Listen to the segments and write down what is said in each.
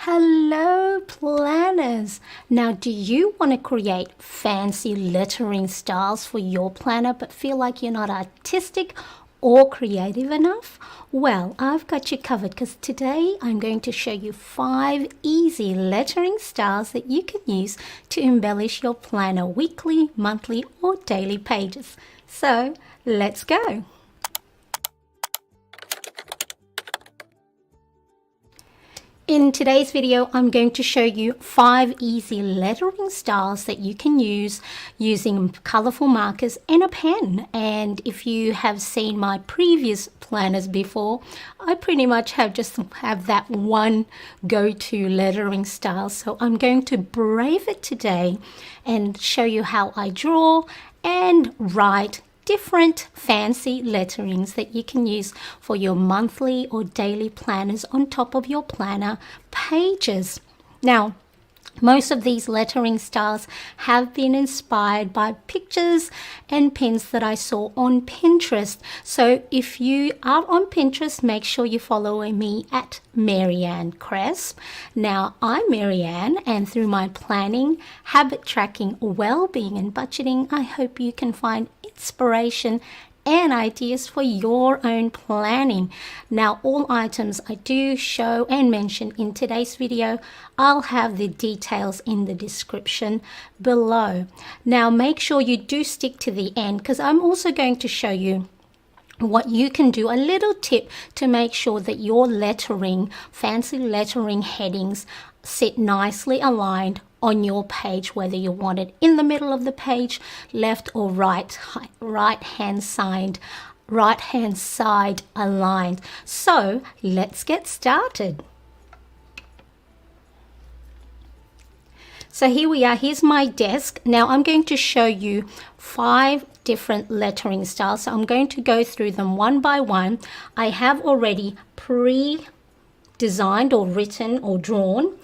Hello planners! Now do you want to create fancy lettering styles for your planner but feel like you're not artistic or creative enough? Well, I've got you covered because today I'm going to show you 5 easy lettering styles that you can use to embellish your planner weekly, monthly or daily pages. So let's go! In today's video, I'm going to show you 5 easy lettering styles that you can use using colorful markers and a pen. And if you have seen my previous planners before, I pretty much have that one go-to lettering style. So I'm going to brave it today and show you how I draw and write different fancy letterings that you can use for your monthly or daily planners on top of your planner pages. Now, most of these lettering styles have been inspired by pictures and pins that I saw on Pinterest. So if you are on Pinterest, make sure you follow me at Marianne Cresp. Now, I'm Marianne, and through my planning, habit tracking, well-being and budgeting, I hope you can find inspiration and ideas for your own planning. Now, all items I do show and mention in today's video, I'll have the details in the description below. Now, make sure you do stick to the end because I'm also going to show you what you can do, a little tip to make sure that your lettering, fancy lettering headings sit nicely aligned on your page, whether you want it in the middle of the page, left or right hand side aligned. So let's get started. So here we are, here's my desk. Now I'm going to show you 5 different lettering styles. So I'm going to go through them one by one. I have already pre-designed or written or drawn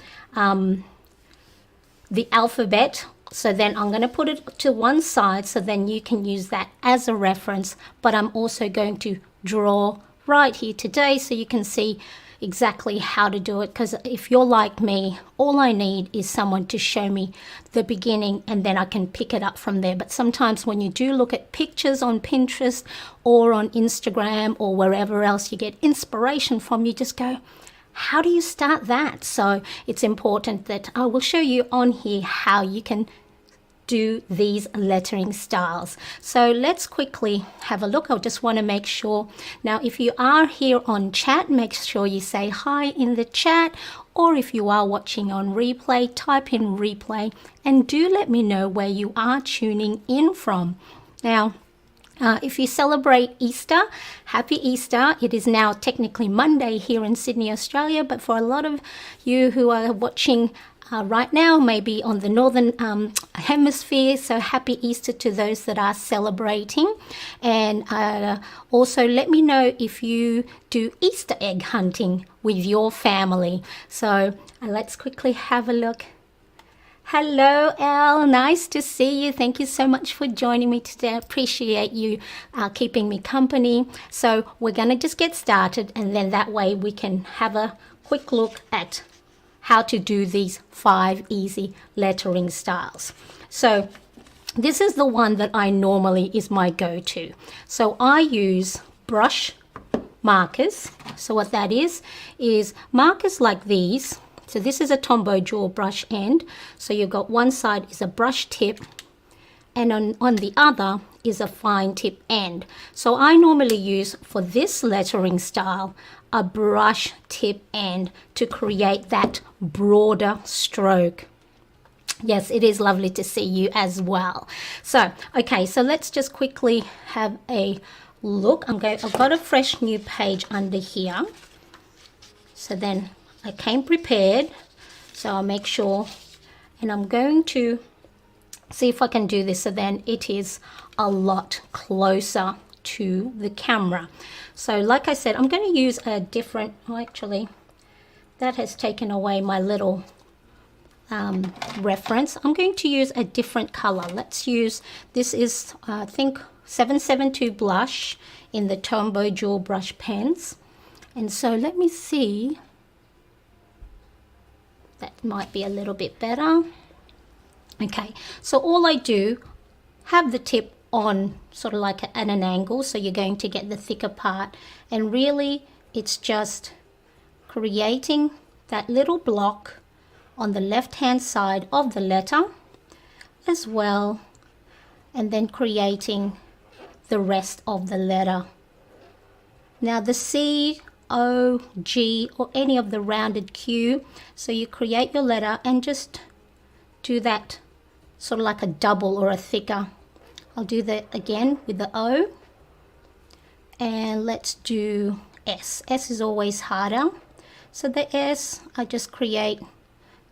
the alphabet, so then I'm going to put it to one side so then you can use that as a reference, but I'm also going to draw right here today so you can see exactly how to do it, because if you're like me, all I need is someone to show me the beginning and then I can pick it up from there. But sometimes when you do look at pictures on Pinterest or on Instagram or wherever else you get inspiration from, you just go, how do you start that? So it's important that I will show you on here how you can do these lettering styles. So let's quickly have a look. I just want to make sure. Now, if you are here on chat, make sure you say hi in the chat, or if you are watching on replay, type in replay and do let me know where you are tuning in from. Now, if you celebrate Easter, happy Easter. It is now technically Monday here in Sydney, Australia, but for a lot of you who are watching right now, maybe on the northern hemisphere, so happy Easter to those that are celebrating. And also let me know if you do Easter egg hunting with your family. So let's quickly have a look. Hello, Elle. Nice to see you. Thank you so much for joining me today. I appreciate you keeping me company. So we're going to just get started, and then that way we can have a quick look at how to do these 5 easy lettering styles. So this is the one that I normally is my go-to. So I use brush markers. So what that is markers like these. So this is a Tombow jaw brush end. So you've got one side is a brush tip and on the other is a fine tip end. So I normally use for this lettering style a brush tip end to create that broader stroke. Yes, it is lovely to see you as well. So, okay, so let's just quickly have a look. I've got a fresh new page under here. So then I came prepared, so I'll make sure, and I'm going to see if I can do this so then it is a lot closer to the camera. So like I said, I'm going to use a different, actually that has taken away my little reference. I'm going to use a different color. Let's use, this is I think 772 blush in the Tombow jaw brush pens. And so let me see That might be a little bit better. Okay, so all I do, have the tip on sort of like at an angle, so you're going to get the thicker part, and really it's just creating that little block on the left hand side of the letter as well, and then creating the rest of the letter. Now the C, O, G, or any of the rounded Q, so you create your letter and just do that sort of like a double or a thicker. I'll do that again with the O, and let's do S. S is always harder, so the S, I just create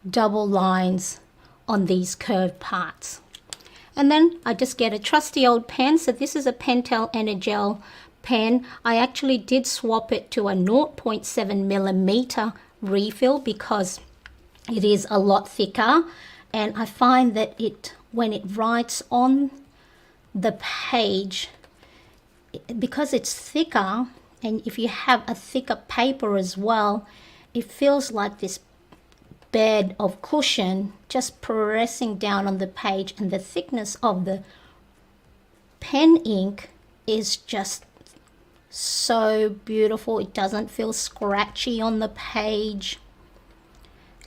double lines on these curved parts. And then I just get a trusty old pen. So this is a Pentel and a gel pen. I actually did swap it to a 0.7 millimeter refill because it is a lot thicker, and I find that it, when it writes on the page, because it's thicker, and if you have a thicker paper as well, it feels like this bed of cushion just pressing down on the page, and the thickness of the pen ink is just so beautiful. It doesn't feel scratchy on the page.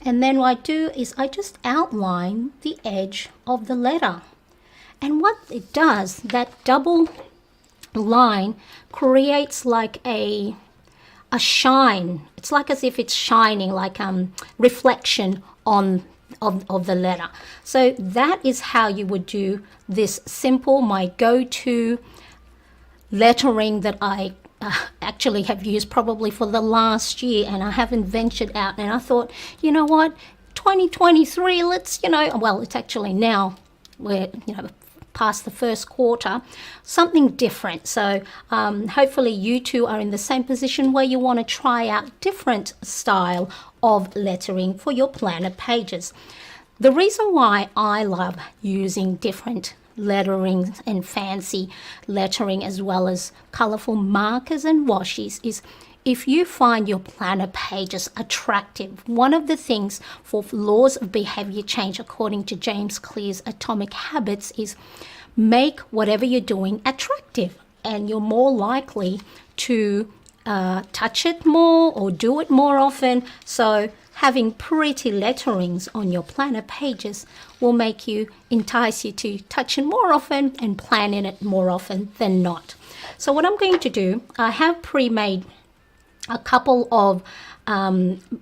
And then what I do is I just outline the edge of the letter, and what it does, that double line creates like a shine. It's like as if it's shining, like reflection on of the letter. So that is how you would do this simple, my go-to lettering that I actually have used probably for the last year, and I haven't ventured out. And I thought, you know what, 2023, let's, well, it's actually now we're, past the first quarter, something different. So hopefully you two are in the same position where you want to try out different style of lettering for your planner pages. The reason why I love using different lettering and fancy lettering as well as colorful markers and washes is if you find your planner pages attractive. One of the things for laws of behavior change according to James Clear's Atomic Habits is make whatever you're doing attractive, and you're more likely to touch it more or do it more often. So having pretty letterings on your planner pages will make you, entice you to touch it more often and plan in it more often than not. So what I'm going to do, I have pre-made a couple of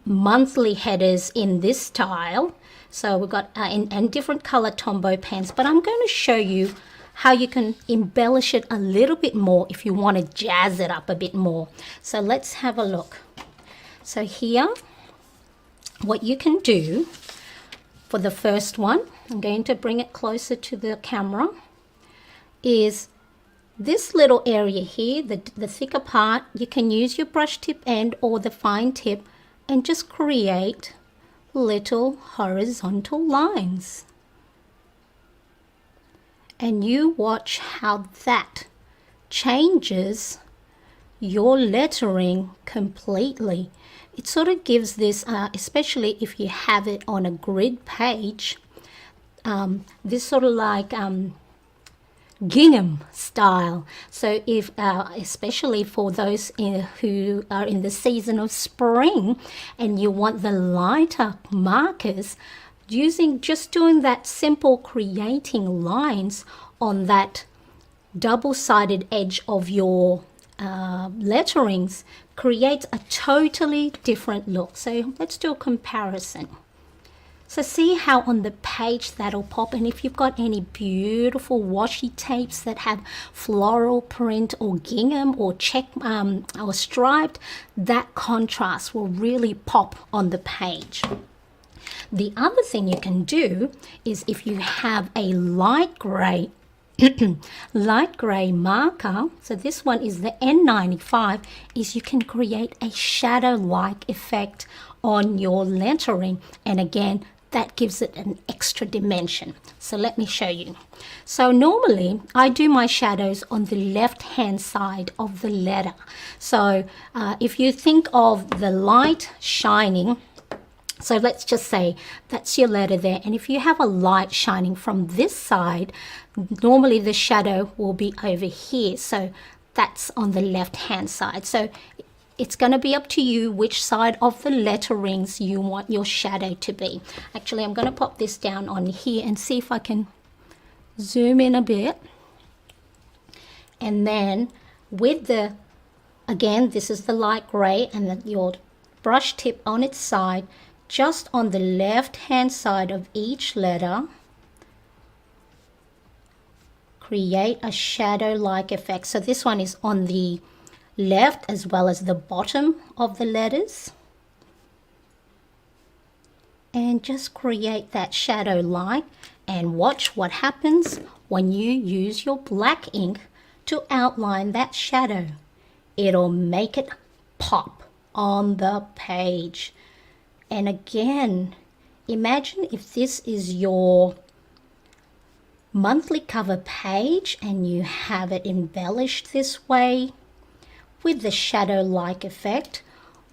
monthly headers in this style. So we've got and different color Tombow pens, but I'm going to show you how you can embellish it a little bit more if you want to jazz it up a bit more. So let's have a look. So here, what you can do for the first one, I'm going to bring it closer to the camera, is this little area here, the thicker part, you can use your brush tip end or the fine tip and just create little horizontal lines. And you watch how that changes your lettering completely. It sort of gives this, especially if you have it on a grid page, this sort of like gingham style. So if especially for those who are in the season of spring and you want the lighter markers, just doing that simple creating lines on that double-sided edge of your letterings creates a totally different look. So let's do a comparison. So see how on the page that'll pop, and if you've got any beautiful washi tapes that have floral print or gingham or check or striped, that contrast will really pop on the page. The other thing you can do is if you have a light gray marker, so this one is the N95, is you can create a shadow-like effect on your lettering, and again that gives it an extra dimension. So let me show you. So normally I do my shadows on the left hand side of the letter. So if you think of the light shining So let's just say that's your letter there. And if you have a light shining from this side, normally the shadow will be over here. So that's on the left hand side. So it's going to be up to you which side of the letterings you want your shadow to be. Actually, I'm going to pop this down on here and see if I can zoom in a bit. And then with the, again, this is the light gray, and then your brush tip on its side, just on the left hand side of each letter, create a shadow like effect. So this one is on the left as well as the bottom of the letters, and just create that shadow line, and watch what happens when you use your black ink to outline that shadow. It'll make it pop on the page. And again, imagine if this is your monthly cover page and you have it embellished this way with the shadow-like effect,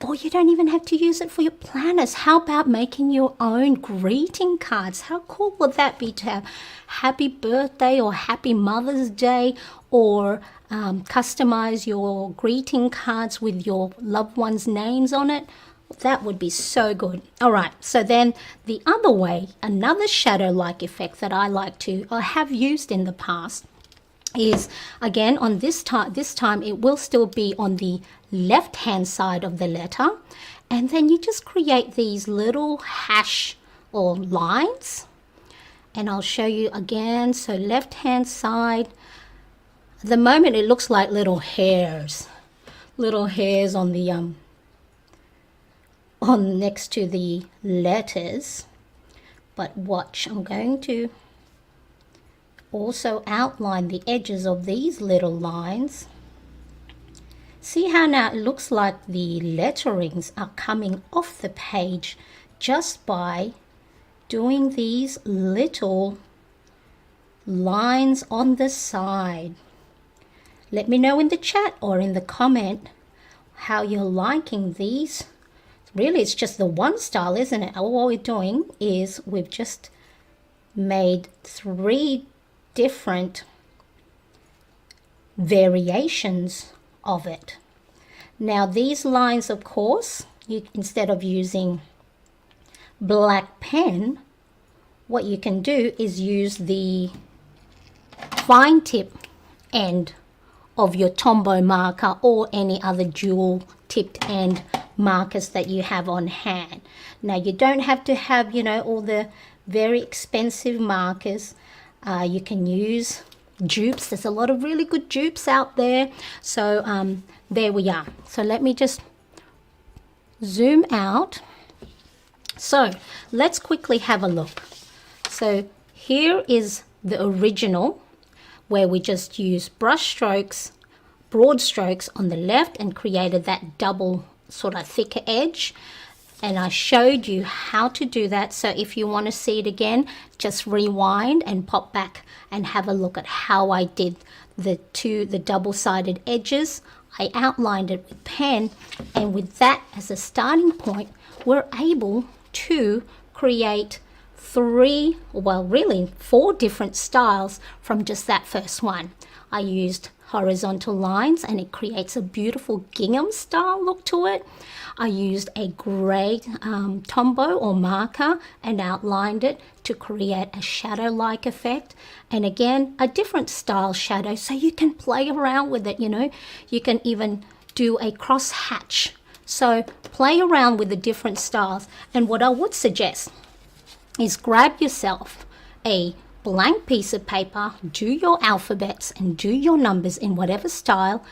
or you don't even have to use it for your planners. How about making your own greeting cards? How cool would that be to have happy birthday or happy Mother's Day, or customize your greeting cards with your loved ones' names on it? That would be so good. All right, so then the other way, another shadow-like effect that I like to, or have used in the past, is again on this time it will still be on the left hand side of the letter, and then you just create these little hash or lines, and I'll show you again. So left hand side, at the moment it looks like little hairs on the on next to the letters, but watch, I'm going to also outline the edges of these little lines. See how now it looks like the letterings are coming off the page just by doing these little lines on the side. Let me know in the chat or in the comment how you're liking these. Really, it's just the one style, isn't it? All we're doing is we've just made 3 different variations of it. Now these lines, of course, you, instead of using black pen, what you can do is use the fine tip end of your Tombow marker or any other dual tipped end markers that you have on hand. Now you don't have to have, you know, all the very expensive markers. You can use dupes. There's a lot of really good dupes out there. So there we are. So let me just zoom out. So let's quickly have a look. So here is the original, where we just used brush strokes, broad strokes on the left, and created that double sort of thicker edge. And I showed you how to do that. So if you want to see it again, just rewind and pop back and have a look at how I did the double-sided edges. I outlined it with pen, and with that as a starting point, we're able to create 3, well really 4 different styles from just that first one. I used horizontal lines and it creates a beautiful gingham style look to it. I used a grey Tombow or marker and outlined it to create a shadow-like effect, and again a different style shadow, so you can play around with it. You know, you can even do a cross hatch, so play around with the different styles. And what I would suggest is grab yourself a blank piece of paper, do your alphabets and do your numbers in whatever style,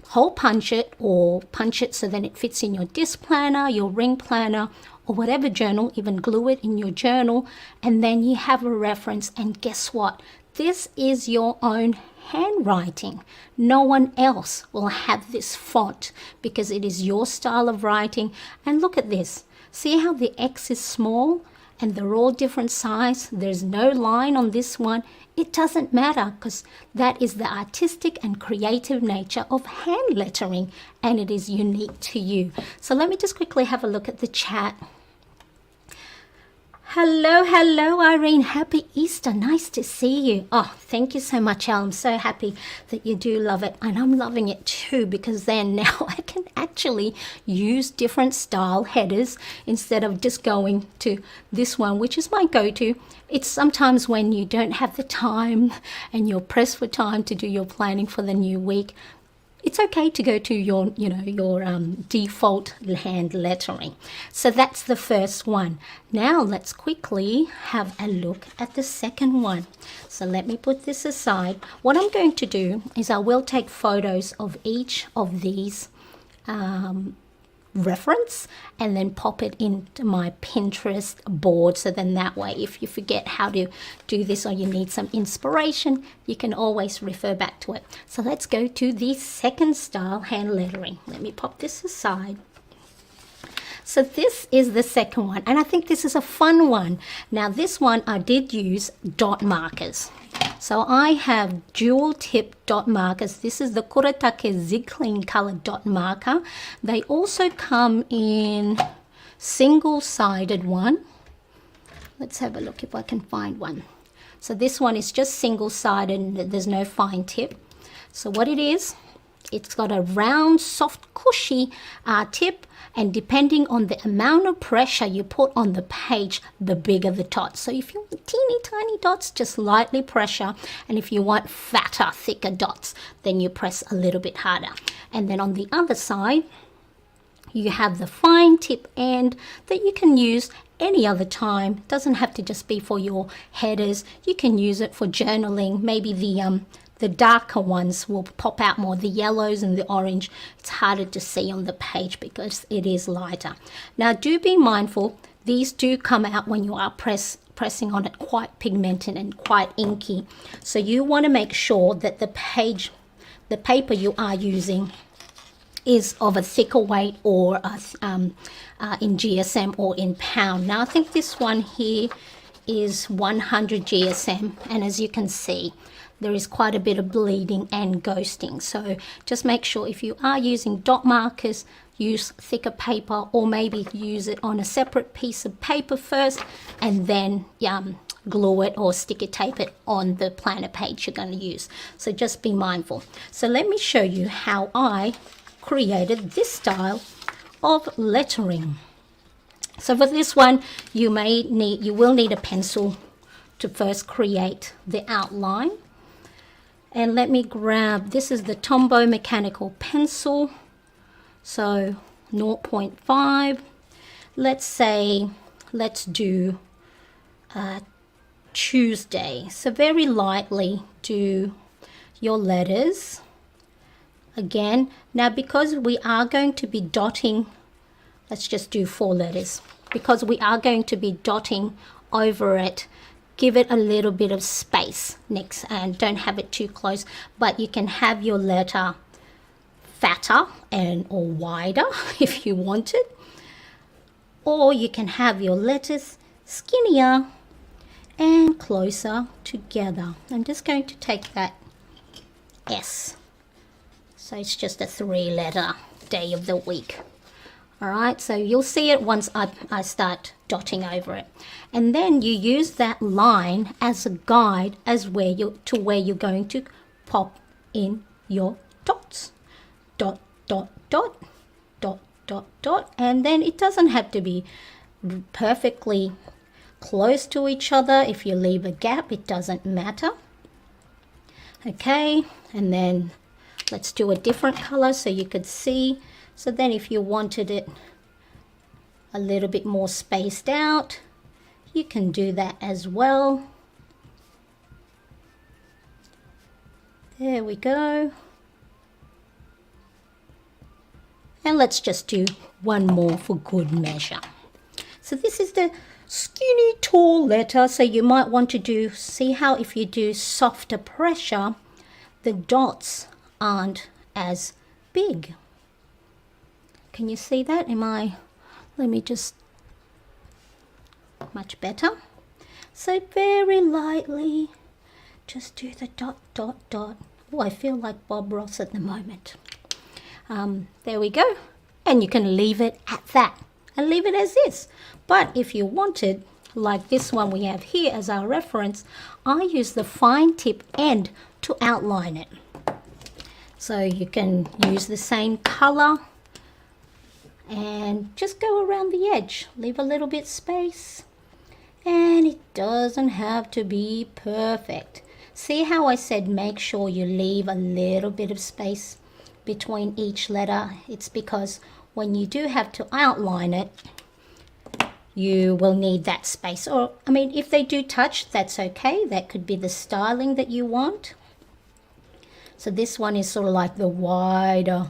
hole punch it or punch it so then it fits in your disc planner, your ring planner, or whatever journal, even glue it in your journal, and then you have a reference. And guess what? This is your own handwriting. No one else will have this font because it is your style of writing. And look at this. See how the X is small? And they're all different size. There's no line on this one. It doesn't matter, because that is the artistic and creative nature of hand lettering, and it is unique to you. So let me just quickly have a look at the chat. Hello, hello, Irene. Happy Easter. Nice to see you. Oh, thank you so much, Elle. I'm so happy that you do love it. And I'm loving it too, because then now I can actually use different style headers instead of just going to this one, which is my go-to. It's sometimes when you don't have the time and you're pressed for time to do your planning for the new week. It's okay to go to your, your default hand lettering. So that's the first one. Now let's quickly have a look at the second one. So let me put this aside. What I'm going to do is I will take photos of each of these reference and then pop it into my Pinterest board, so then that way if you forget how to do this or you need some inspiration, you can always refer back to it. So let's go to the second style, hand lettering. Let me pop this aside. So this is the second one, and I think this is a fun one. Now this one I did use dot markers. So I have dual tip dot markers. This is the Kuretake Zigling color dot marker. They also come in single-sided one. Let's have a look if I can find one. So this one is just single-sided and there's no fine tip. So what it is, it's got a round, soft, cushy tip, and depending on the amount of pressure you put on the page, the bigger the dot. So if you want teeny tiny dots, just lightly pressure, and if you want fatter, thicker dots, then you press a little bit harder. And then on the other side, you have the fine tip end that you can use any other time. It doesn't have to just be for your headers. You can use it for journaling. Maybe the darker ones will pop out more. The yellows and the orange, it's harder to see on the page because it is lighter. Now do be mindful, these do come out when you are pressing on it quite pigmented and quite inky. So you want to make sure that the paper you are using is of a thicker weight, or in GSM or in pound. Now I think this one here is 100 GSM, and as you can see, there is quite a bit of bleeding and ghosting. So just make sure if you are using dot markers, use thicker paper, or maybe use it on a separate piece of paper first and then glue it or sticker tape it on the planner page you're going to use. So just be mindful. So let me show you how I created this style of lettering. So for this one, you will need a pencil to first create the outline. And let me grab, this is the Tombow mechanical pencil, so 0.5. Let's do Tuesday. So very lightly do your letters. Again, now because we are going to be dotting, let's just do 4 letters. Because we are going to be dotting over it, give it a little bit of space next, and don't have it too close, but you can have your letter fatter or wider if you want it, or you can have your letters skinnier and closer together. I'm just going to take that S, so it's just a 3-letter day of the week. All right, so you'll see it once I start dotting over it, and then you use that line as a guide as where you're going to pop in your dots. Dot, dot, dot, dot, dot, dot, and then it doesn't have to be perfectly close to each other. If you leave a gap, it doesn't matter. Okay, and then let's do a different color so you could see. So then if you wanted it a little bit more spaced out, you can do that as well. There we go. And let's just do one more for good measure. So this is the skinny tall letter, so you might want to see how if you do softer pressure, the dots aren't as big. Can you see that? Let me just, much better. So very lightly, just do the dot, dot, dot. Oh, I feel like Bob Ross at the moment. There we go. And you can leave it at that and leave it as is. But if you wanted, like this one we have here as our reference, I use the fine tip end to outline it. So you can use the same color and just go around the edge, leave a little bit space, and it doesn't have to be perfect. See how I said make sure you leave a little bit of space between each letter? It's because when you do have to outline it, you will need that space. Or, I mean, if they do touch, that's okay. That could be the styling that you want. So this one is sort of like the wider,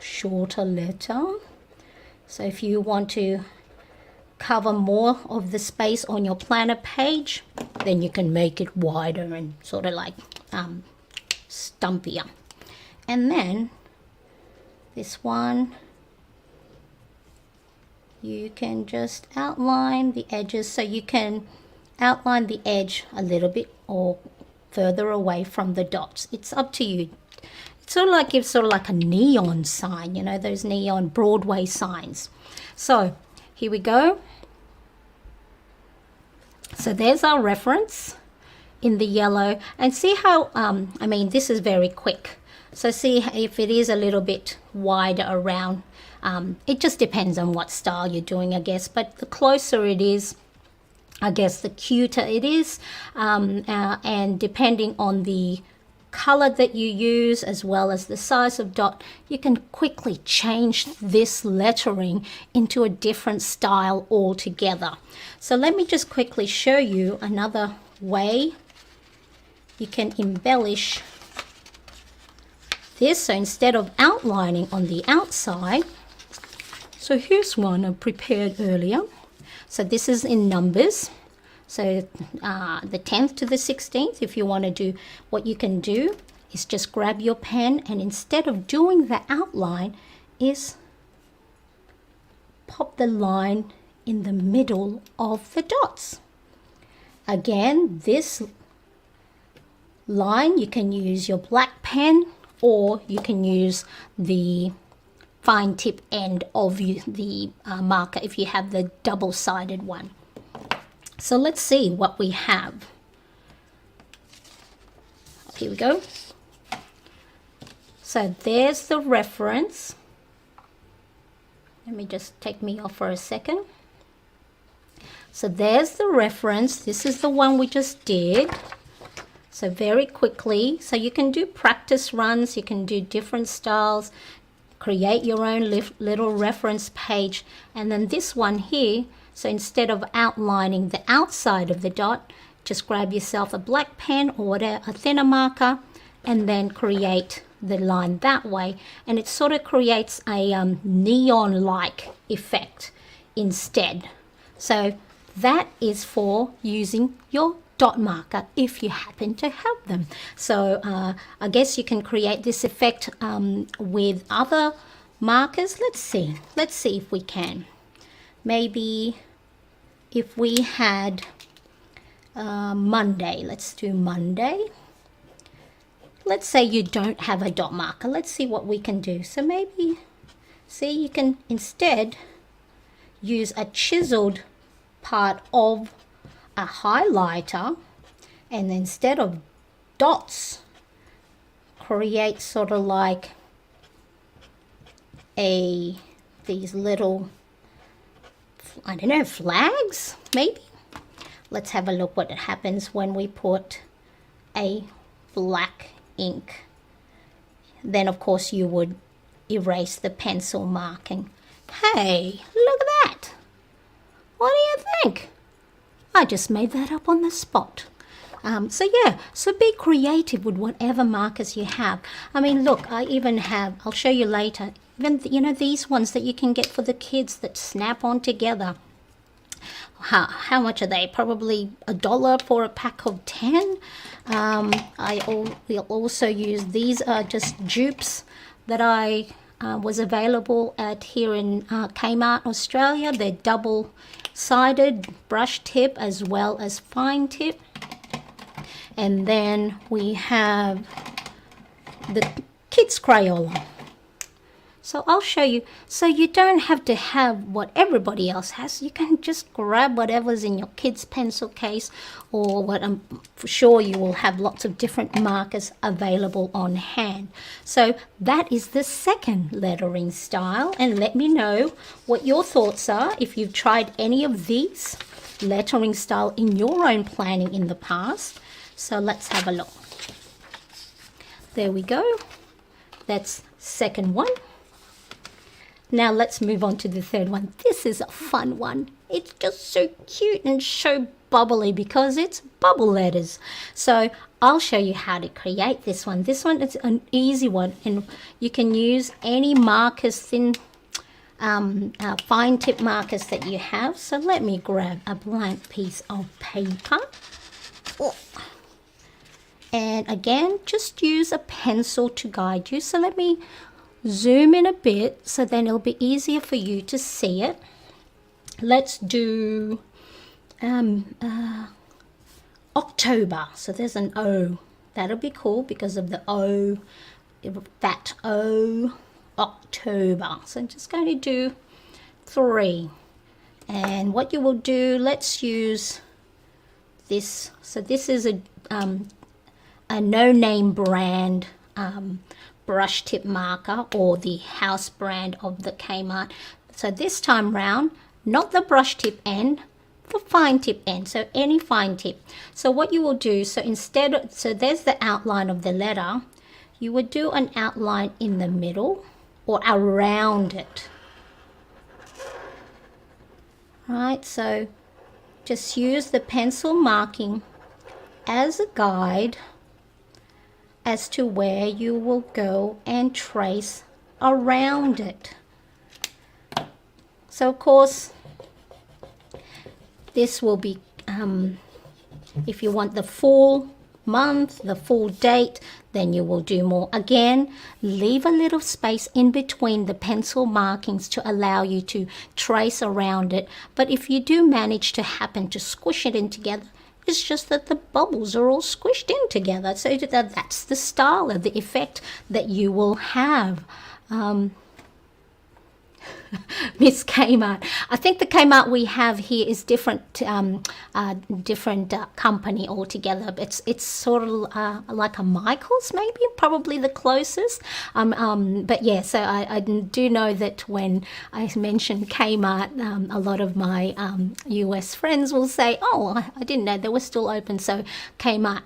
shorter letter. So if you want to cover more of the space on your planner page, then you can make it wider and sort of like stumpier. And then this one, you can just outline the edges. So you can outline the edge a little bit or further away from the dots. It's up to you. It sort of like gives sort of like a neon sign, you know, those neon Broadway signs. So here we go. So there's our reference in the yellow, and see how I mean, this is very quick. So see if it is a little bit wider around. It just depends on what style you're doing, I guess, but the closer it is, I guess, the cuter it is, and depending on the color that you use as well as the size of dot, you can quickly change this lettering into a different style altogether. So let me just quickly show you another way you can embellish this. So instead of outlining on the outside, so here's one I prepared earlier. So this is in numbers. So the 10th to the 16th, if you want to do, what you can do is just grab your pen, and instead of doing the outline, is pop the line in the middle of the dots. Again, this line, you can use your black pen, or you can use the fine tip end of the marker if you have the double-sided one. So let's see what we have. Here we go. So there's the reference. Let me just take me off for a second. So there's the reference. This is the one we just did. So very quickly, so you can do practice runs, you can do different styles, create your own little reference page. And then this one here, so instead of outlining the outside of the dot, just grab yourself a black pen or a thinner marker and then create the line that way. And it sort of creates a neon-like effect instead. So that is for using your dot marker if you happen to have them. So I guess you can create this effect with other markers. Let's see if we can. Maybe if we had Monday, let's do Monday. Let's say you don't have a dot marker. Let's see what we can do. So maybe, see, you can instead use a chiseled part of a highlighter, and instead of dots, create sort of like these little, I don't know, flags maybe. Let's have a look what happens when we put a black ink. Then of course you would erase the pencil marking. Hey, look at that. What do you think? I just made that up on the spot. So yeah, so be creative with whatever markers you have. I mean, look, I even have, I'll show you later, even, you know, these ones that you can get for the kids that snap on together. How much are they? Probably $1 for a pack of 10. We'll also use, these are just dupes that I was available at here in Kmart, Australia. They're double-sided brush tip as well as fine tip. And then we have the kids Crayola. So I'll show you. So you don't have to have what everybody else has. You can just grab whatever's in your kid's pencil case, or what I'm for sure you will have lots of different markers available on hand. So that is the second lettering style, and let me know what your thoughts are if you've tried any of these lettering style in your own planning in the past. So let's have a look. There we go. That's second one. Now let's move on to the third one. This is a fun one. It's just so cute and so bubbly because it's bubble letters. So I'll show you how to create this one. This one is an easy one, and you can use any markers, thin fine tip markers that you have. So let me grab a blank piece of paper. And again, just use a pencil to guide you. So let me zoom in a bit so then it'll be easier for you to see it. Let's do October. So there's an O. That'll be cool because of the O, that O, October. So I'm just going to do 3. And what you will do, let's use this. So this is a no-name brand brush tip marker, or the house brand of the Kmart. So this time round, not the brush tip end, the fine tip end, so any fine tip. So what you will do, so instead, so there's the outline of the letter, you would do an outline in the middle or around it. Right, so just use the pencil marking as a guide as to where you will go and trace around it. So of course, this will be, if you want the full month, the full date, then you will do more. Again, leave a little space in between the pencil markings to allow you to trace around it. But if you do manage to happen to squish it in together, it's just that the bubbles are all squished in together. So that's the style of the effect that you will have. Miss Kmart. I think the Kmart we have here is different company altogether. It's sort of like a Michael's, maybe, probably the closest. But yeah, so I do know that when I mention Kmart, a lot of my US friends will say, oh, I didn't know they were still open. So Kmart,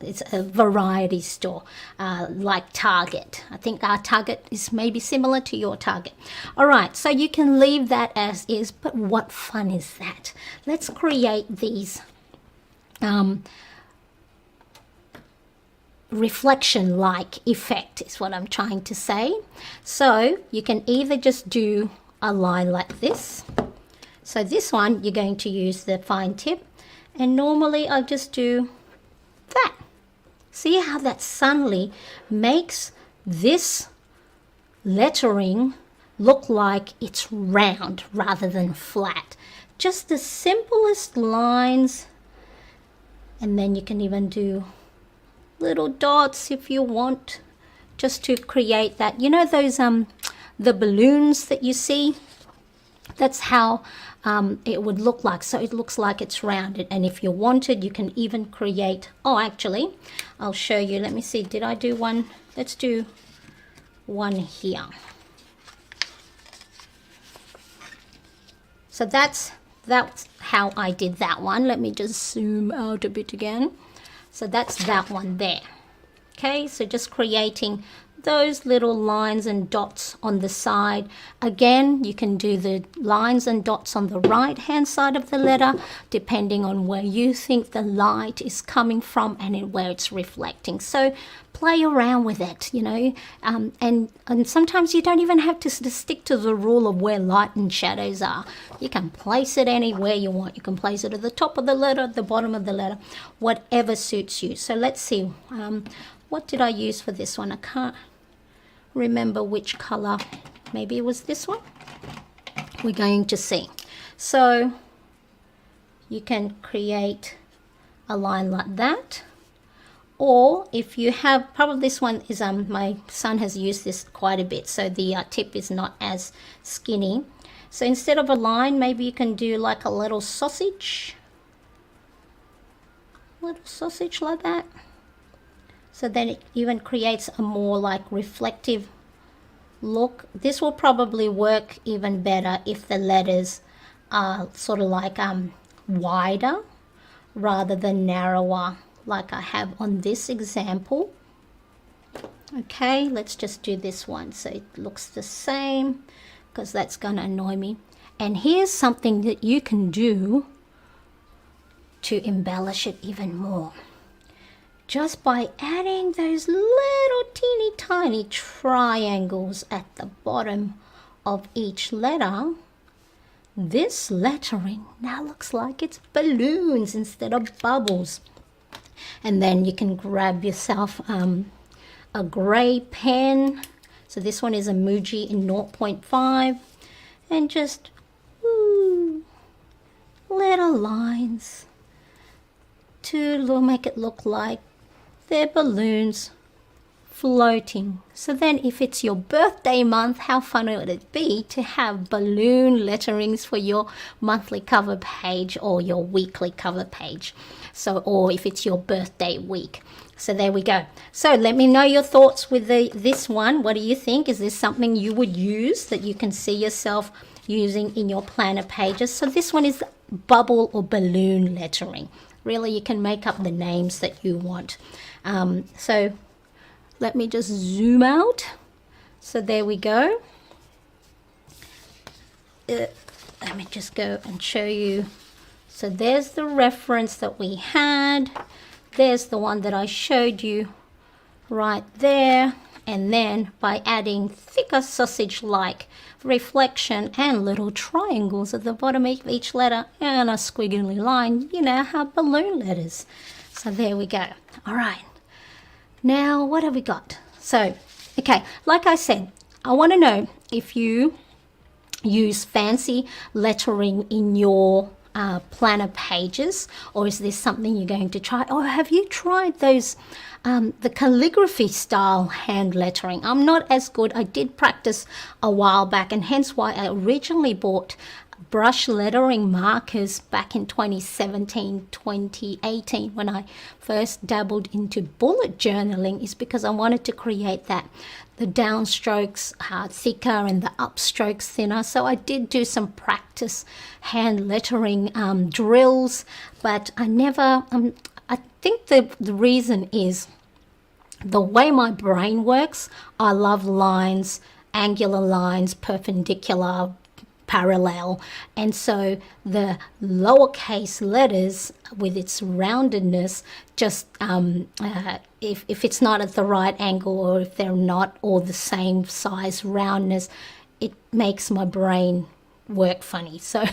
it's a variety store like Target. I think our Target is maybe similar to your Target. All right. So you can leave that as is, but what fun is that? Let's create these reflection-like effect is what I'm trying to say. So you can either just do a line like this. So this one, you're going to use the fine tip, and normally I'll just do that. See how that suddenly makes this lettering look like it's round rather than flat. Just the simplest lines, and then you can even do little dots if you want, just to create that, you know, those the balloons that you see, that's how it would look like. So it looks like it's rounded, and if you wanted, you can even create, oh, actually I'll show you. Let me see, did I do one? Let's do one here. So that's how I did that one. Let me just zoom out a bit again. So that's that one there. Okay, so just creating those little lines and dots on the side. Again, you can do the lines and dots on the right hand side of the letter, depending on where you think the light is coming from and where it's reflecting. So play around with it, you know, and sometimes you don't even have to stick to the rule of where light and shadows are. You can place it anywhere you want. You can place it at the top of the letter, at the bottom of the letter, whatever suits you. So let's see, what did I use for this one? I can't remember which color. Maybe it was this one. We're going to see. So you can create a line like that, Or if you have, probably this one is, my son has used this quite a bit, so the tip is not as skinny. So instead of a line, maybe you can do like a little sausage like that. So then it even creates a more like reflective look. This will probably work even better if the letters are sort of like wider rather than narrower like I have on this example. Okay, let's just do this one so it looks the same, because that's going to annoy me. And here's something that you can do to embellish it even more. Just by adding those little teeny tiny triangles at the bottom of each letter, this lettering now looks like it's balloons instead of bubbles. And then you can grab yourself a gray pen. So this one is a Muji in 0.5, and just little lines to make it look like they're balloons floating. So then if it's your birthday month, how fun would it be to have balloon letterings for your monthly cover page or your weekly cover page? So, or if it's your birthday week. So there we go. So let me know your thoughts with this one. What do you think? Is this something you would use that you can see yourself using in your planner pages? So this one is bubble or balloon lettering. Really, you can make up the names that you want. So let me just zoom out. So there we go. Let me just go and show you. So there's the reference that we had. There's the one that I showed you right there. And then by adding thicker sausage-like reflection and little triangles at the bottom of each letter and a squiggly line, you now have balloon letters. So there we go. All right. Now, what have we got? So, okay, like I said, I want to know if you use fancy lettering in your planner pages, or is this something you're going to try? Or have you tried those the calligraphy style hand lettering? I'm not as good. I did practice a while back, and hence why I originally bought brush lettering markers back in 2017, 2018 when I first dabbled into bullet journaling, is because I wanted to create that, the downstrokes thicker and the upstrokes thinner. So I did do some practice hand lettering drills, but I never, I think the reason is the way my brain works. I love lines, angular lines, perpendicular, parallel, and so the lowercase letters with its roundedness, just if it's not at the right angle, or if they're not all the same size roundness, it makes my brain work funny. So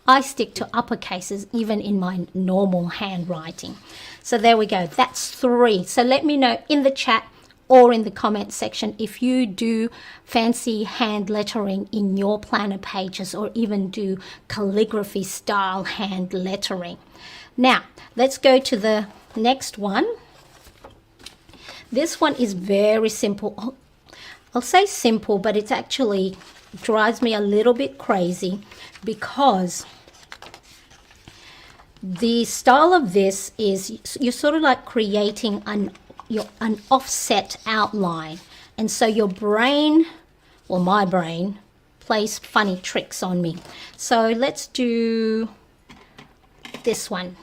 I stick to uppercases even in my normal handwriting. So there we go. That's 3. So let me know in the chat or in the comment section if you do fancy hand lettering in your planner pages, or even do calligraphy style hand lettering. Now, let's go to the next one. This one is very simple. I'll say simple, but it's actually drives me a little bit crazy, because the style of this is you're sort of like creating an offset outline, and so your brain, or my brain, plays funny tricks on me. So let's do this one.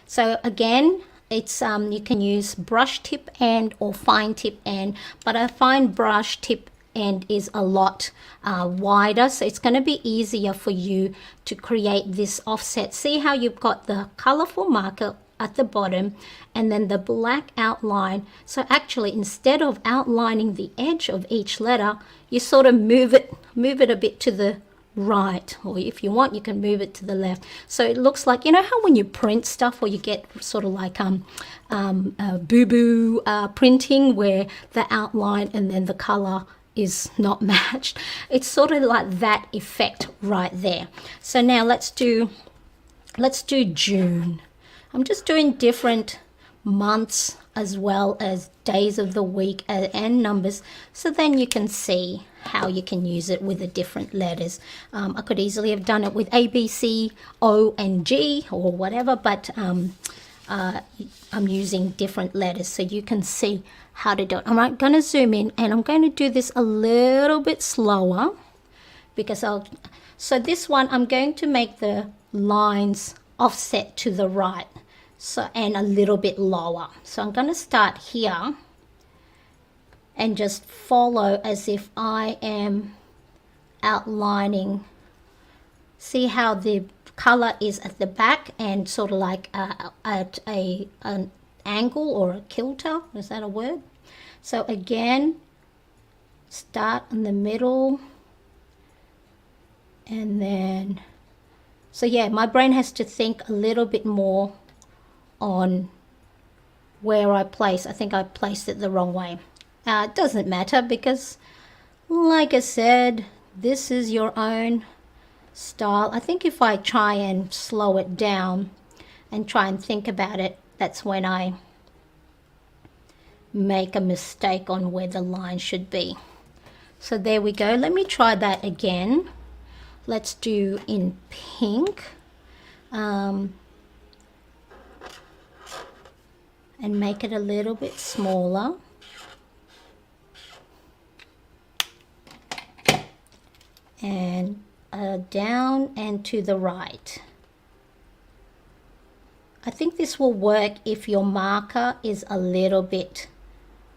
So again, it's you can use brush tip end or fine tip end, but I find brush tip end is a lot wider, so it's going to be easier for you to create this offset. See how you've got the colorful marker at the bottom and then the black outline. So actually, instead of outlining the edge of each letter, you sort of move it a bit to the right, or if you want you can move it to the left, so it looks like, you know how when you print stuff, or you get sort of like boo-boo printing, where the outline and then the color is not matched. It's sort of like that effect right there. So now let's do June. I'm just doing different months as well as days of the week and numbers, so then you can see how you can use it with the different letters. I could easily have done it with A, B, C, O, and G or whatever, but I'm using different letters so you can see how to do it. I'm going to zoom in, and I'm going to do this a little bit slower because so this one I'm going to make the lines offset to the right, so and a little bit lower. So I'm going to start here and just follow as if I am outlining. See how the color is at the back and sort of like at an angle or a kilter. Is that a word? So again, start in the middle, and then, so yeah, my brain has to think a little bit more on where I place. I think I placed it the wrong way. It doesn't matter because, like I said, this is your own style. I think if I try and slow it down and try and think about it, that's when I make a mistake on where the line should be. So there we go. Let me try that again. Let's do in pink. And make it a little bit smaller. And down and to the right. I think this will work if your marker is a little bit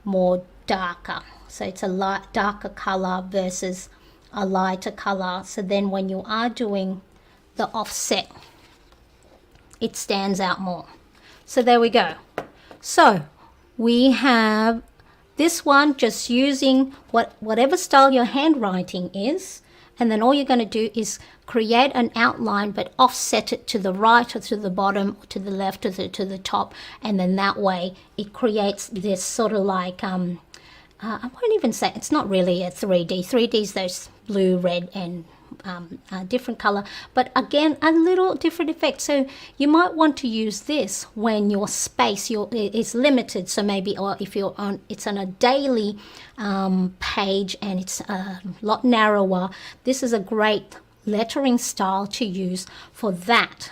more darker. So it's a light, darker color versus a lighter color. So then when you are doing the offset, it stands out more. So there we go. So we have this one just using whatever style your handwriting is, and then all you're going to do is create an outline but offset it to the right or to the bottom or to the left or to the top, and then that way it creates this sort of like I won't even say, it's not really a 3D. 3D is those blue, red, and different color, but again a little different effect. So you might want to use this when your space is limited. So maybe, or if you're on, it's on a daily page and it's a lot narrower, this is a great lettering style to use for that.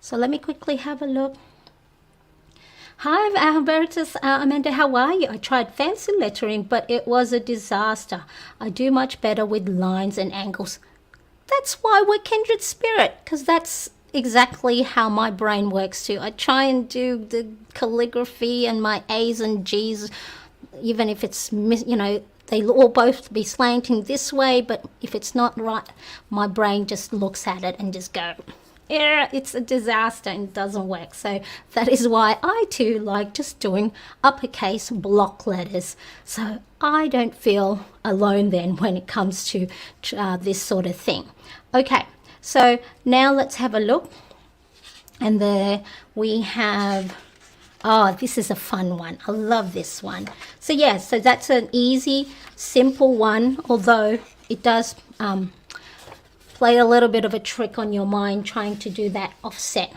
So let me quickly have a look. Hi Albertus, Amanda, how are you? I tried fancy lettering, but it was a disaster. I do much better with lines and angles. That's why we're kindred spirit, because that's exactly how my brain works too. I try and do the calligraphy and my A's and G's, even if it's, you know, they'll all both be slanting this way, but if it's not right, my brain just looks at it and just go, yeah, it's a disaster and it doesn't work. So that is why I too like just doing uppercase block letters. So I don't feel alone then when it comes to this sort of thing. Okay, so now let's have a look. And there we have, oh, this is a fun one. I love this one. So yeah, so that's an easy, simple one, although it does play a little bit of a trick on your mind trying to do that offset.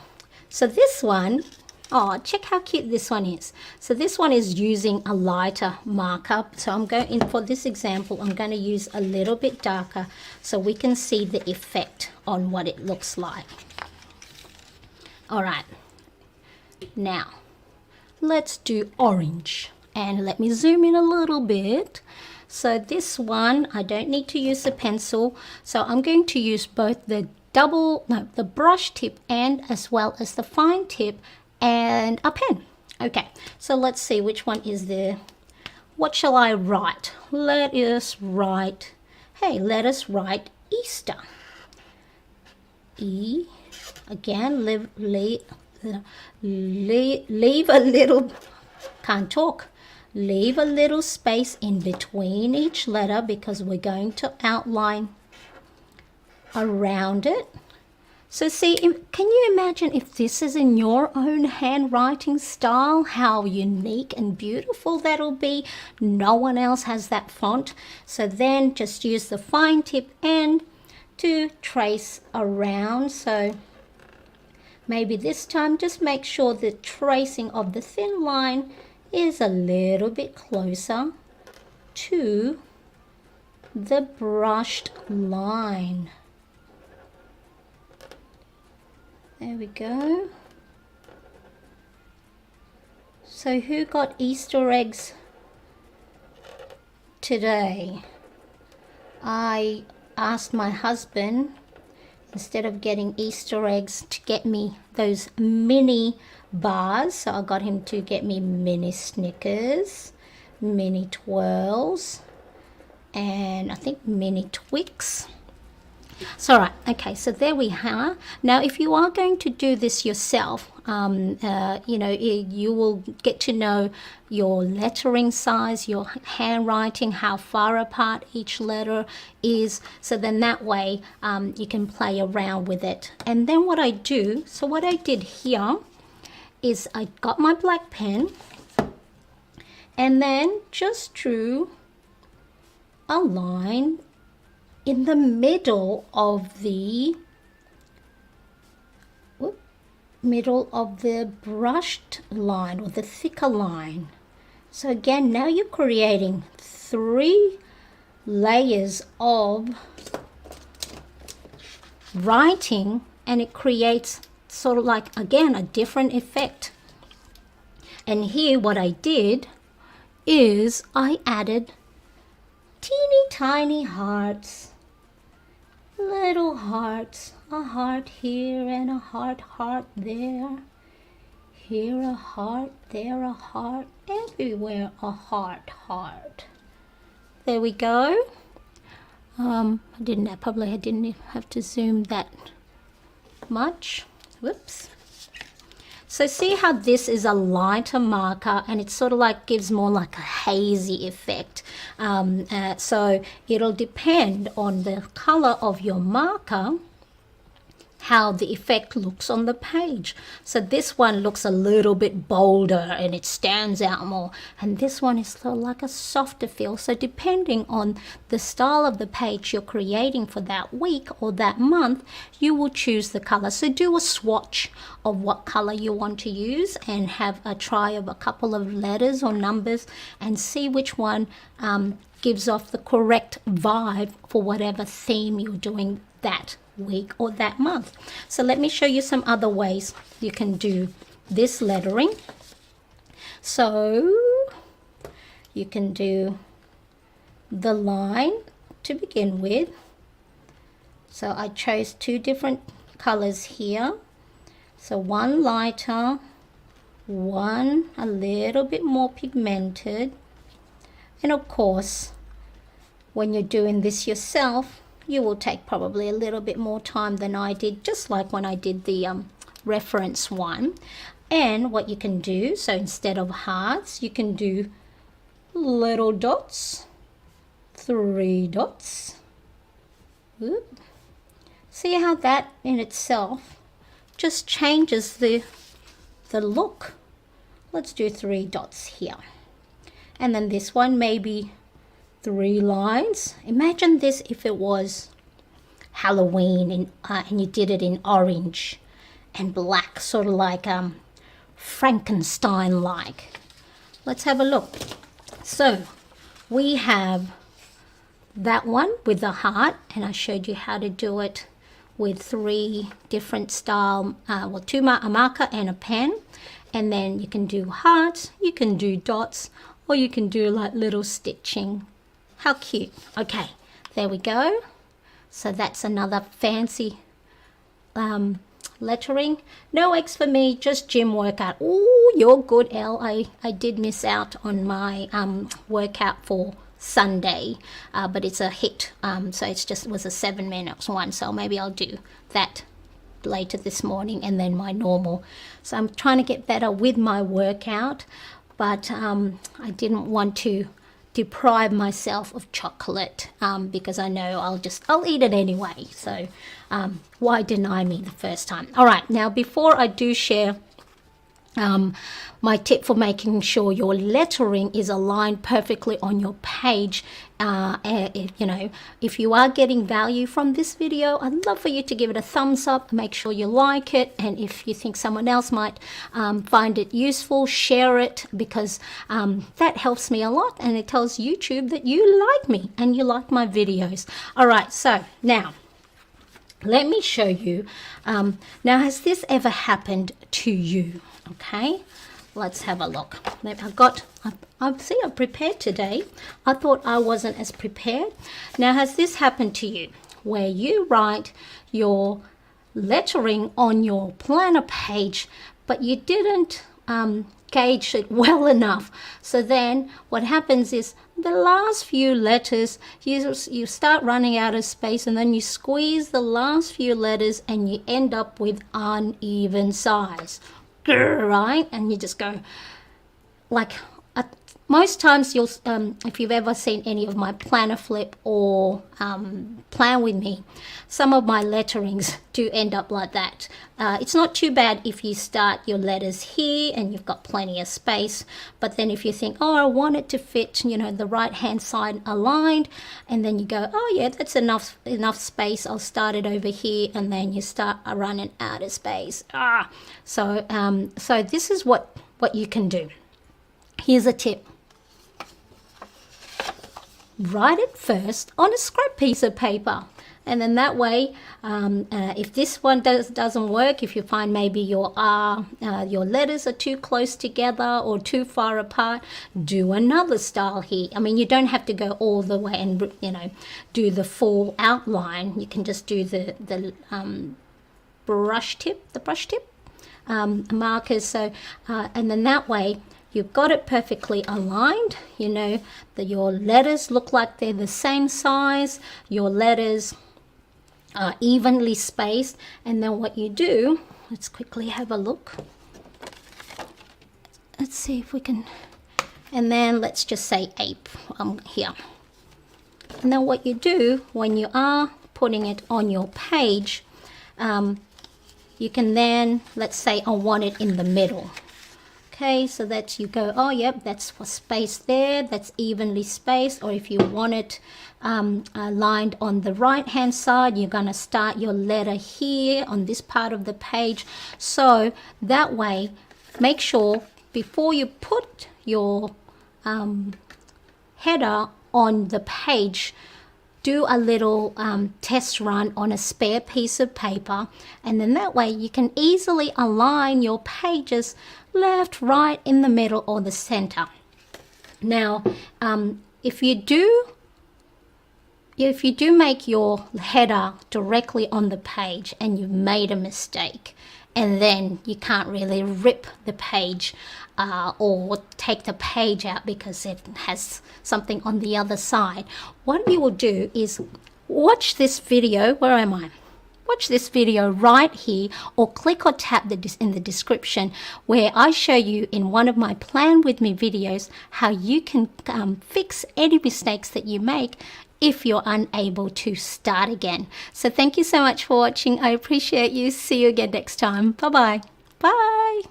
So this one, oh, check how cute this one is. So this one is using a lighter marker. So I'm going, for this example, I'm going to use a little bit darker so we can see the effect on what it looks like. All right, now let's do orange, and let me zoom in a little bit. So this one, I don't need to use a pencil. So I'm going to use both the the brush tip and as well as the fine tip and a pen. Okay, so let's see which one is there. What shall I write? Let us write, hey, let us write Easter. E, again, leave a little, can't talk. Leave a little space in between each letter because we're going to outline around it. So see, can you imagine if this is in your own handwriting style, how unique and beautiful that'll be? No one else has that font. So then just use the fine tip and to trace around. So Maybe this time just make sure the tracing of the thin line is a little bit closer to the brushed line. There we go. So who got Easter eggs today? I asked my husband, instead of getting Easter eggs, to get me those mini bars. So I got him to get me mini Snickers, mini Twirls, and I think mini Twix. So right, okay, so there we are. Now if you are going to do this yourself, you know, you will get to know your lettering size, your handwriting, how far apart each letter is, so then that way you can play around with it. And then what I do, so what I did here is I got my black pen and then just drew a line in the middle of the brushed line, or the thicker line. So again, now you're creating 3 layers of writing, and it creates sort of like, again, a different effect. And here what I did is I added teeny tiny hearts, little hearts, a heart here and a heart there, here a heart, there a heart, everywhere a heart. There we go. I didn't have to zoom that much. Whoops. So see how this is a lighter marker, and it sort of like gives more like a hazy effect. So it'll depend on the color of your marker how the effect looks on the page. So this one looks a little bit bolder and it stands out more, and this one is sort of like a softer feel. So depending on the style of the page you're creating for that week or that month, you will choose the color. So do a swatch of what color you want to use and have a try of a couple of letters or numbers and see which one gives off the correct vibe for whatever theme you're doing that week or that month. So let me show you some other ways you can do this lettering. So you can do the line to begin with. So I chose 2 different colors here. So one lighter, one a little bit more pigmented. And of course, when you're doing this yourself, you will take probably a little bit more time than I did, just like when I did the reference one. And what you can do, so instead of hearts, you can do little dots, 3 dots. Oop. See how that in itself just changes the look. Let's do 3 dots here. And then this one maybe 3 lines. Imagine this if it was Halloween and you did it in orange and black, sort of like Frankenstein-like. Let's have a look. So we have that one with the heart, and I showed you how to do it with 3 different style, well, a marker and a pen. And then you can do hearts, you can do dots, or you can do like little stitching. How cute. Okay, there we go. So that's another fancy lettering. No eggs for me, just gym workout. Oh, you're good, Elle. I did miss out on my workout for Sunday, but it's a hit. So it was a 7-minute one. So maybe I'll do that later this morning and then my normal. So I'm trying to get better with my workout, but I didn't want to deprive myself of chocolate because I know I'll eat it anyway. So why deny me the first time? All right, now before I do share my tip for making sure your lettering is aligned perfectly on your page. If you are getting value from this video, I'd love for you to give it a thumbs up, make sure you like it, and if you think someone else might find it useful, share it, because that helps me a lot, and it tells YouTube that you like me and you like my videos. All right, so now let me show you. Now, has this ever happened to you? Okay, let's have a look. I've prepared today. I thought I wasn't as prepared. Now, has this happened to you where you write your lettering on your planner page, but you didn't gauge it well enough? So then what happens is the last few letters, you start running out of space, and then you squeeze the last few letters and you end up with uneven size, right? And you just go like, most times you'll, if you've ever seen any of my planner flip or plan with me, some of my letterings do end up like that. It's not too bad if you start your letters here and you've got plenty of space, but then if you think, oh, I want it to fit, the right hand side aligned, and then you go, oh yeah, that's enough space, I'll start it over here, and then you start running out of space. So this is what you can do. Here's a tip. Write it first on a scrap piece of paper, and then that way, if this one doesn't work, if you find maybe your letters are too close together or too far apart, do another style here. I mean, you don't have to go all the way and do the full outline. You can just do the brush tip markers. So and then that way you've got it perfectly aligned. That your letters look like they're the same size, your letters are evenly spaced, and then what you do, let's quickly have a look. Let's see if we can, and then let's just say ape here. And then what you do when you are putting it on your page, you can then, let's say I want it in the middle. Okay, so that you go, oh yep, that's for space there, that's evenly spaced. Or if you want it lined on the right hand side, you're going to start your letter here on this part of the page. So that way, make sure before you put your header on the page, do a little test run on a spare piece of paper, and then that way you can easily align your pages left, right, in the middle, or the center. Now, if you do make your header directly on the page and you've made a mistake, and then you can't really rip the page or take the page out because it has something on the other side, what you will do is watch this video. Where am I? Watch this video right here, or click or tap in the description, where I show you in one of my Plan With Me videos how you can fix any mistakes that you make if you're unable to start again. So thank you so much for watching. I appreciate you. See you again next time. Bye-bye. Bye.